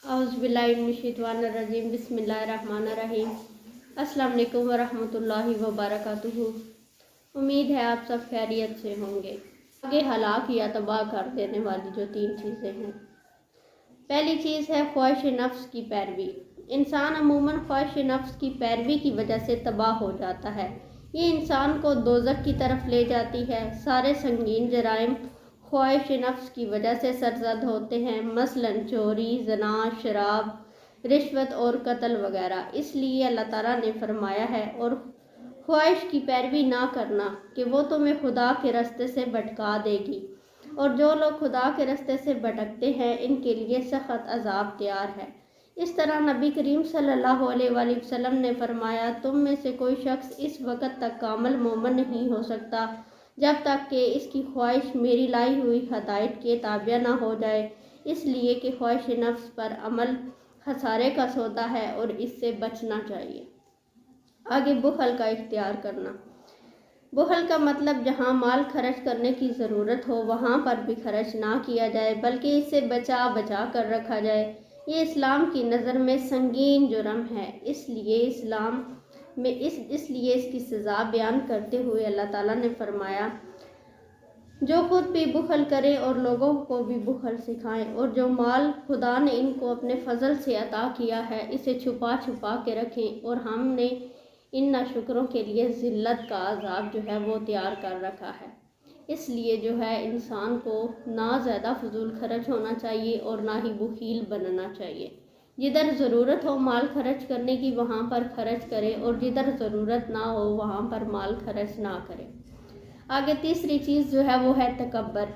औज़ुबिल्लाहिमिनश्शैतानिर्रजीम बिस्मिल्लाहिर्रहमानिर्रहीम। अस्सलाम वालेकुम वरहमतुल्लाहि वबरकातुहू। उम्मीद है आप सब खैरियत से होंगे। आगे हलाक या तबाह कर देने वाली जो 3 चीज़ें हैं। पहली चीज़ है ख्वाहिश नफ्स की पैरवी। इंसान अमूमन ख्वाहिश नफ्स की पैरवी की वजह से तबाह हो जाता है। ये इंसान को दोज़ख की तरफ ले जाती है। सारे संगीन जराइम ख्वाहिश नफ्स की वजह से सरजद होते हैं, मसलन चोरी, ज़ना, शराब, रिश्वत और कत्ल वगैरह। इसलिए अल्लाह ताला ने फरमाया है और ख्वाहिश की पैरवी ना करना कि वो तुम्हें खुदा के रास्ते से भटका देगी, और जो लोग खुदा के रास्ते से भटकते हैं इनके लिए सख्त अजाब तैयार है। इस तरह नबी करीम सल्लल्लाहु अलैहि वसल्लम ने फरमाया, तुम में से कोई शख्स इस वक़्त तक कामिल मोमिन नहीं हो सकता जब तक कि इसकी ख्वाहिश मेरी लाई हुई हदायत के ताबिया ना हो जाए, इसलिए कि ख्वाहिश नफ्स पर अमल खसारे का सौदा है और इससे बचना चाहिए। आगे बुखल का इख्तियार करना। बुखल का मतलब जहाँ माल खर्च करने की ज़रूरत हो वहाँ पर भी खर्च ना किया जाए, बल्कि इससे बचा बचा कर रखा जाए। ये इस्लाम की नज़र में संगीन जुर्म है। इसलिए इस्लाम में इसलिए इसकी सज़ा बयान करते हुए अल्लाह ताला ने फरमाया, जो खुद भी बुखल करे और लोगों को भी बुखल सिखाएं, और जो माल खुदा ने इनको अपने फजल से अता किया है इसे छुपा छुपा के रखें, और हमने इन नाशुकरों के लिए ज़िल्लत का अज़ाब जो है वो तैयार कर रखा है। इसलिए जो है इंसान को ना ज़्यादा फजूल खर्च होना चाहिए और ना ही बखील बनना चाहिए। जिधर ज़रूरत हो माल खर्च करने की वहाँ पर खर्च करे, और जिधर ज़रूरत ना हो वहाँ पर माल खर्च ना करे। आगे तीसरी चीज़ जो है वो है तकब्बर।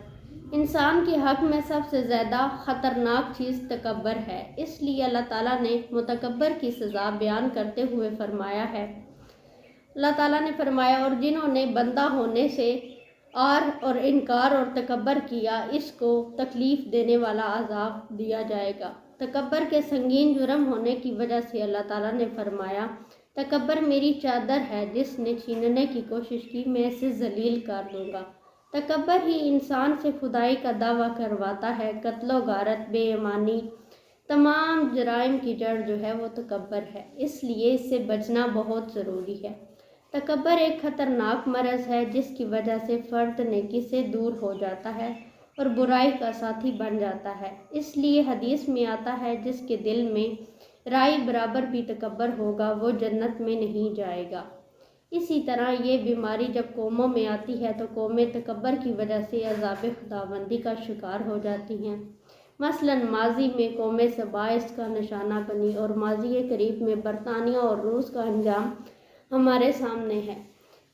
इंसान के हक़ में सबसे ज़्यादा ख़तरनाक चीज़ तकब्बर है। इसलिए अल्लाह ताला ने मुतकब्बर की सज़ा बयान करते हुए फरमाया है, अल्लाह ताला ने फरमाया, और जिन्होंने बंदा होने से और इनकार और तकब्बर किया इसको तकलीफ़ देने वाला अज़ाब दिया जाएगा। तकब्बर के संगीन जुर्म होने की वजह से अल्लाह ताला ने फरमाया, तकब्बर मेरी चादर है, जिसने छीनने की कोशिश की मैं इसे जलील कर दूंगा। तकब्बर ही इंसान से खुदाई का दावा करवाता है। कत्लो गारत, बेईमानी, तमाम जराइम की जड़ जो है वो तकब्बर है। इसलिए इससे बचना बहुत ज़रूरी है। तकब्बर एक ख़तरनाक मरज़ है जिसकी वजह से फ़र्द नेकी से दूर हो जाता है और बुराई का साथी बन जाता है। इसलिए हदीस में आता है, जिसके दिल में राई बराबर भी तकब्बर होगा वो जन्नत में नहीं जाएगा। इसी तरह ये बीमारी जब कौमों में आती है तो कौमें तकब्बर की वजह से अज़ाब खुदाबंदी का शिकार हो जाती हैं। मसलन माजी में कौमें सबा इसका निशाना बनी, और माजी करीब में बरतानिया और रूस का अंजाम हमारे सामने है।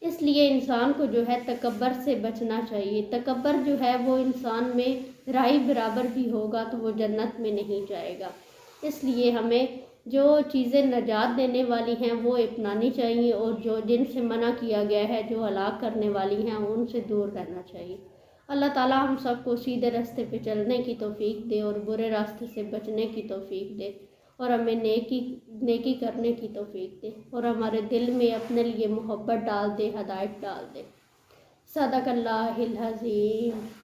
इसलिए इंसान को जो है तकब्बर से बचना चाहिए। तकब्बर जो है वो इंसान में राई बराबर भी होगा तो वो जन्नत में नहीं जाएगा। इसलिए हमें जो चीज़ें नजात देने वाली हैं वो अपनानी चाहिए, और जो जिनसे मना किया गया है, जो हलाक करने वाली हैं, उनसे दूर रहना चाहिए। अल्लाह ताला हम सबको सीधे रास्ते पे चलने की तौफीक दे और बुरे रास्ते से बचने की तौफीक दे, और हमें नेकी करने की तौफीक दे, और हमारे दिल में अपने लिए मोहब्बत डाल दे, हदायत डाल दे। सदक़ल्लाहुल अज़ीम।